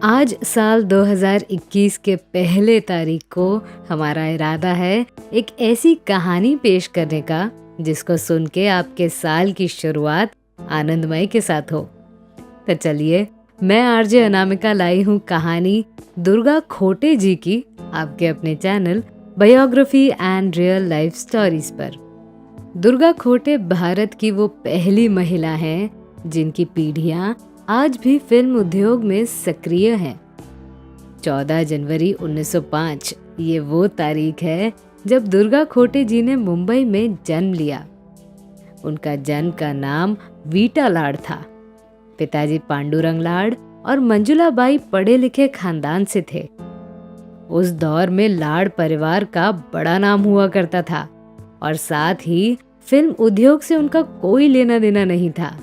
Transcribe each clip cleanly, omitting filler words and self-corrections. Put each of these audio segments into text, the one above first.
आज साल 2021 के पहले तारीख को हमारा इरादा है एक ऐसी कहानी पेश करने का जिसको सुन के आपके साल की शुरुआत आनंदमय के साथ हो। तो चलिए, मैं आरजे अनामिका लाई हूँ कहानी दुर्गा खोटे जी की आपके अपने channel biography and real life stories पर। दुर्गा खोटे भारत की वो पहली महिला हैं जिनकी पीढ़ियां आज भी फिल्म उद्योग में सक्रिय हैं। 14 जनवरी 1905 ये वो तारीख है जब दुर्गा खोटे जी ने मुंबई में जन्म लिया। उनका जन्म का नाम वीटा लाड था। पिताजी पांडुरंग लाड और मंजुला बाई पढ़े लिखे खानदान से थे। उस दौर में लाड परिवार का बड़ा नाम हुआ करता था और साथ ही फिल्म उद्योग से उनका कोई लेना देना नहीं था।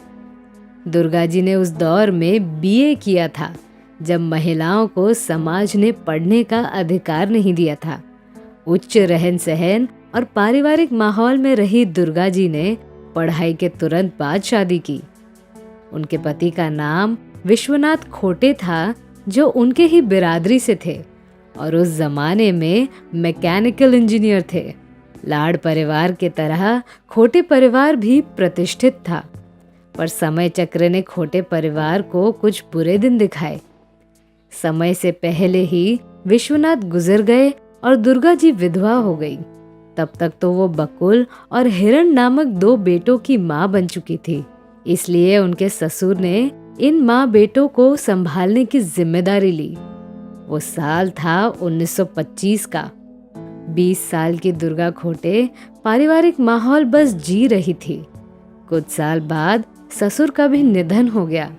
दुर्गा जी ने उस दौर में बीए किया था जब महिलाओं को समाज ने पढ़ने का अधिकार नहीं दिया था। उच्च रहन सहन और पारिवारिक माहौल में रही दुर्गा जी ने पढ़ाई के तुरंत बाद शादी की। उनके पति का नाम विश्वनाथ खोटे था जो उनके ही बिरादरी से थे और उस जमाने में मैकेनिकल इंजीनियर थे। लाड परिवार के तरह खोटे परिवार भी प्रतिष्ठित था, पर समय चक्र ने खोटे परिवार को कुछ बुरे दिन दिखाए। समय से पहले ही विश्वनाथ गुजर गए और दुर्गा जी विधवा हो गई। तब तक तो वो बकुल और हिरण नामक 2 बेटों की माँ बन चुकी थी। इसलिए उनके ससुर ने इन माँ बेटों को संभालने की जिम्मेदारी ली। वो साल था 1925 का। 20 साल की दुर्गा खोटे पारिवारिक माहौल बस जी रही थी। कुछ साल बाद ससुर का भी निधन हो गया।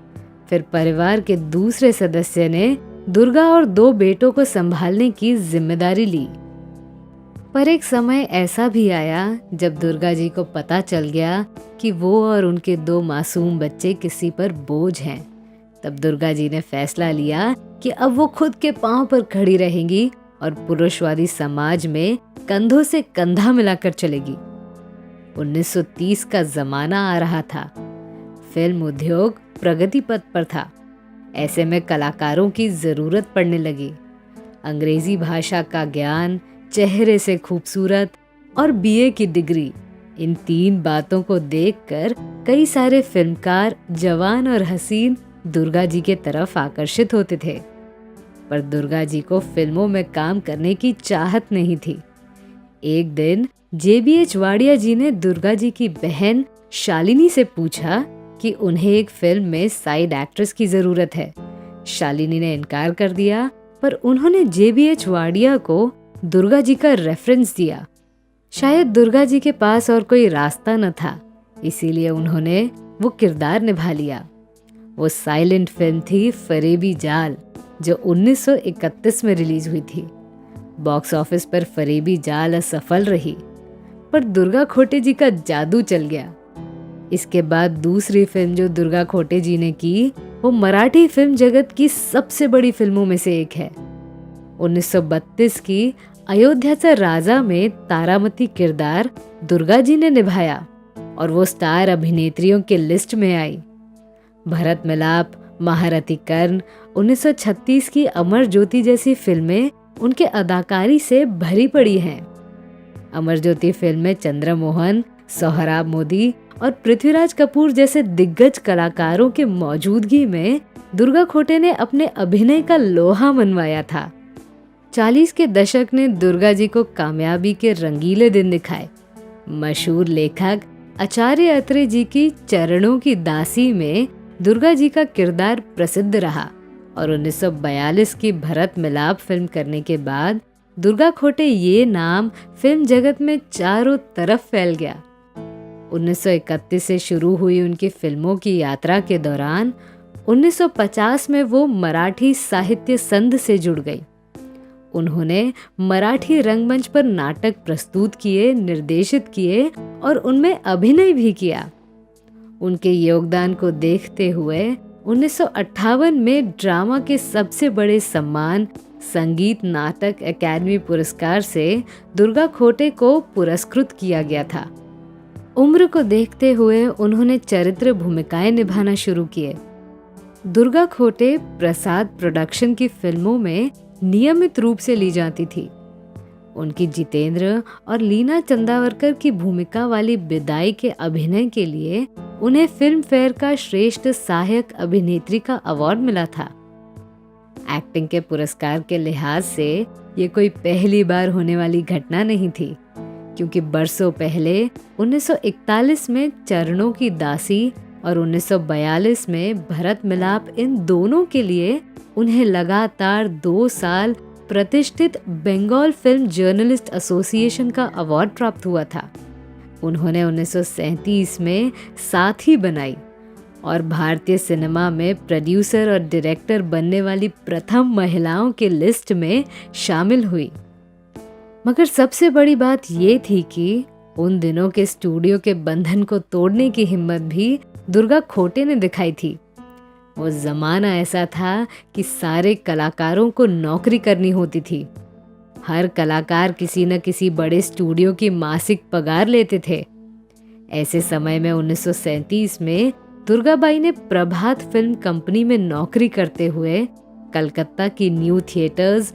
फिर परिवार के दूसरे सदस्य ने दुर्गा और 2 बेटों को संभालने की जिम्मेदारी ली। पर एक समय ऐसा भी आया जब दुर्गा जी को पता चल गया कि वो और उनके 2 मासूम बच्चे किसी पर बोझ हैं। तब दुर्गा जी ने फैसला लिया कि अब वो खुद के पांव पर खड़ी रहेंगी और पुरुषवादी समाज में कंधों से कंधा मिलाकर चलेगी। 1930 का जमाना आ रहा था। फिल्म उद्योग प्रगति पथ पर था। ऐसे में कलाकारों की जरूरत पड़ने लगी। अंग्रेजी भाषा का ज्ञान, चेहरे से खूबसूरत और बीए की डिग्री, इन 3 बातों को देखकर कई सारे फिल्मकार जवान और हसीन दुर्गा जी के तरफ आकर्षित होते थे। पर दुर्गा जी को फिल्मों में काम करने की चाहत नहीं थी। एक दिन JBH वाडिया जी ने दुर्गा जी की बहन शालिनी से पूछा कि उन्हें एक फिल्म में साइड एक्ट्रेस की जरूरत है। शालिनी ने इनकार कर दिया, पर उन्होंने JBH वाडिया को दुर्गा जी का रेफरेंस दिया। शायद दुर्गा जी के पास और कोई रास्ता न था, इसीलिए उन्होंने वो किरदार निभा लिया। वो साइलेंट फिल्म थी फरेबी जाल, जो 1931 में रिलीज हुई थी। बॉक्स ऑफिस पर फरेबी जाल असफल रही, पर दुर्गा खोटे जी का जादू चल गया। इसके बाद दूसरी फिल्म जो दुर्गा खोटे जी ने की वो मराठी फिल्म जगत की सबसे बड़ी फिल्मों में से एक है। 1932 की अयोध्याचा राजा में तारामती किरदार दुर्गा जी ने निभाया और वो स्टार अभिनेत्रियों के लिस्ट में आई। भरत मिलाप, महारथी कर्ण, 1936 की अमर ज्योति जैसी फिल्में उनके अदाकारी से भरी पड़ी हैं। अमर ज्योति फिल्म में चंद्रमोहन, सोहराब मोदी और पृथ्वीराज कपूर जैसे दिग्गज कलाकारों के मौजूदगी में दुर्गा खोटे ने अपने अभिनय का लोहा मनवाया था। 40 के दशक ने दुर्गा जी को कामयाबी के रंगीले दिन दिखाए। मशहूर लेखक आचार्य अत्रे जी की चरणों की दासी में दुर्गा जी का किरदार प्रसिद्ध रहा और 1942 की भरत मिलाप फिल्म करने के बाद दुर्गा खोटे ये नाम फिल्म जगत में चारों तरफ फैल गया। 1931 से शुरू हुई उनकी फिल्मों की यात्रा के दौरान 1950 में वो मराठी साहित्य संघ से जुड़ गई। उन्होंने मराठी रंगमंच पर नाटक प्रस्तुत किए, निर्देशित किए और उनमें अभिनय भी किया। उनके योगदान को देखते हुए 1958 में ड्रामा के सबसे बड़े सम्मान संगीत नाटक अकादमी पुरस्कार से दुर्गा खोटे को पुरस्कृत किया गया था। उम्र को देखते हुए उन्होंने चरित्र भूमिकाएं निभाना शुरू किए। दुर्गा खोटे प्रसाद प्रोडक्शन की फिल्मों में नियमित रूप से ली जाती थी। उनकी जितेंद्र और लीना चंदावरकर की भूमिका वाली विदाई के अभिनय के लिए उन्हें फिल्म फेयर का श्रेष्ठ सहायक अभिनेत्री का अवार्ड मिला था। एक्टिंग के पुरस्कार के लिहाज से ये कोई पहली बार होने वाली घटना नहीं थी, क्योंकि बरसों पहले 1941 में चरणों की दासी और 1942 में भरत मिलाप, इन दोनों के लिए उन्हें लगातार 2 साल प्रतिष्ठित बंगाल फिल्म जर्नलिस्ट एसोसिएशन का अवार्ड प्राप्त हुआ था। उन्होंने 1937 में साथी बनाई और भारतीय सिनेमा में प्रोड्यूसर और डायरेक्टर बनने वाली प्रथम महिलाओं की लिस्ट में शामिल हुई। मगर सबसे बड़ी बात ये थी कि उन दिनों के स्टूडियो के बंधन को तोड़ने की हिम्मत भी दुर्गा खोटे ने दिखाई थी। वो जमाना ऐसा था कि सारे कलाकारों को नौकरी करनी होती थी। हर कलाकार किसी न किसी बड़े स्टूडियो की मासिक पगार लेते थे। ऐसे समय में 1937 में दुर्गाबाई ने प्रभात फिल्म कंपनी में नौकरी करते हुए कलकत्ता की न्यू थिएटर्स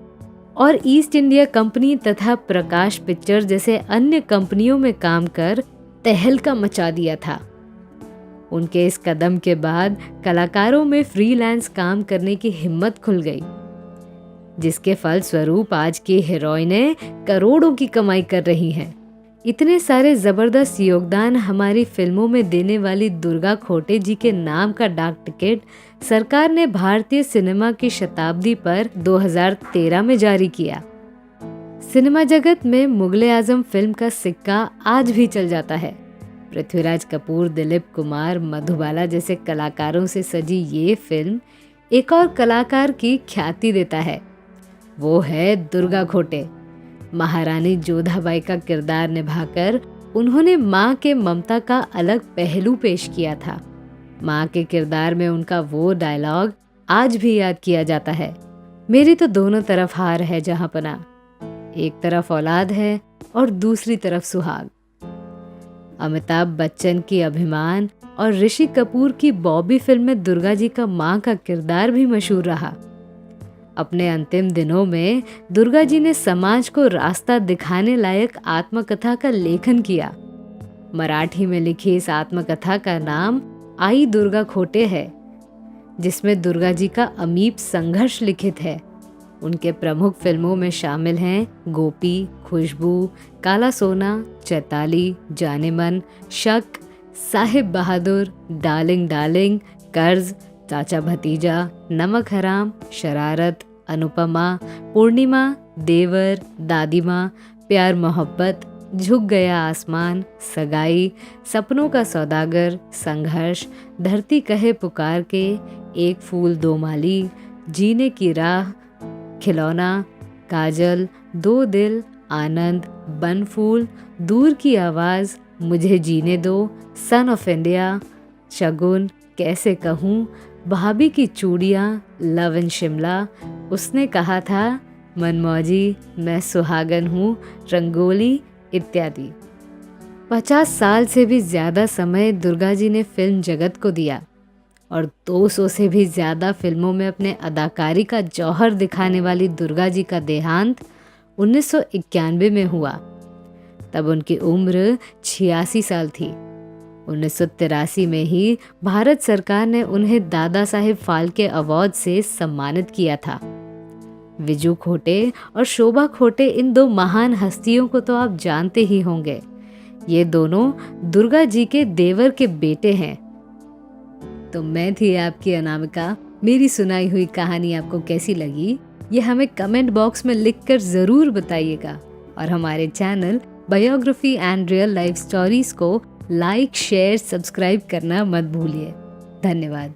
और ईस्ट इंडिया कंपनी तथा प्रकाश पिक्चर जैसे अन्य कंपनियों में काम कर तहलका मचा दिया था। उनके इस कदम के बाद कलाकारों में फ्रीलांस काम करने की हिम्मत खुल गई, जिसके फलस्वरूप आज की हीरोइनें करोड़ों की कमाई कर रही हैं। इतने सारे जबरदस्त योगदान हमारी फिल्मों में देने वाली दुर्गा खोटे जी के नाम का डाक टिकट सरकार ने भारतीय सिनेमा की शताब्दी पर 2013 में जारी किया। सिनेमा जगत में मुगले आजम फिल्म का सिक्का आज भी चल जाता है। पृथ्वीराज कपूर, दिलीप कुमार, मधुबाला जैसे कलाकारों से सजी ये फिल्म एक और कलाकार की ख्याति देता है, वो है दुर्गा खोटे। महारानी जोधाबाई का किरदार निभाकर उन्होंने माँ के ममता का अलग पहलू पेश किया था। माँ के किरदार में उनका वो डायलॉग आज भी याद किया जाता है, मेरी तो दोनों तरफ हार है जहांपना, एक तरफ औलाद है और दूसरी तरफ सुहाग। अमिताभ बच्चन की अभिमान और ऋषि कपूर की बॉबी फिल्म में दुर्गा जी का माँ का किरदार भी मशहूर रहा। अपने अंतिम दिनों में दुर्गा जी ने समाज को रास्ता दिखाने लायक आत्मकथा का लेखन किया। मराठी में लिखी इस आत्मकथा का नाम आई दुर्गा खोटे है, जिसमें दुर्गा जी का अमीप संघर्ष लिखित है। उनके प्रमुख फिल्मों में शामिल हैं गोपी, खुशबू, काला सोना, चैताली, जाने मन, शक, साहिब बहादुर, डार्लिंग डार्लिंग, कर्ज, चाचा भतीजा, नमक हराम, शरारत, अनुपमा, पूर्णिमा, देवर, दादी माँ, प्यार मोहब्बत, झुक गया आसमान, सगाई, सपनों का सौदागर, संघर्ष, धरती कहे पुकार के, एक फूल दो माली, जीने की राह, खिलौना, काजल, दो दिल, आनंद, बनफूल, दूर की आवाज़, मुझे जीने दो, सन ऑफ इंडिया, शगुन, कैसे कहूँ, भाभी की चूड़ियाँ, लव इन शिमला, उसने कहा था, मनमौजी, मैं सुहागन हूँ, रंगोली इत्यादि। 50 साल से भी ज़्यादा समय दुर्गा जी ने फिल्म जगत को दिया और 200 से भी ज़्यादा फिल्मों में अपने अदाकारी का जौहर दिखाने वाली दुर्गा जी का देहांत 1991 में हुआ। तब उनकी उम्र 86 साल थी। 1983 में ही भारत सरकार ने उन्हें दादा साहेब फाल्के अवार्ड से सम्मानित किया था। विजू खोटे और शोभा खोटे, इन दो महान हस्तियों को तो आप जानते ही होंगे। ये दोनों दुर्गा जी के देवर के बेटे हैं। तो मैं थी आपकी अनामिका। मेरी सुनाई हुई कहानी आपको कैसी लगी, ये हमें कमेंट बॉक्स में लिखकर ज़रूर बताइएगा और हमारे channel biography and real life stories को लाइक, शेयर, सब्सक्राइब करना मत भूलिए। धन्यवाद।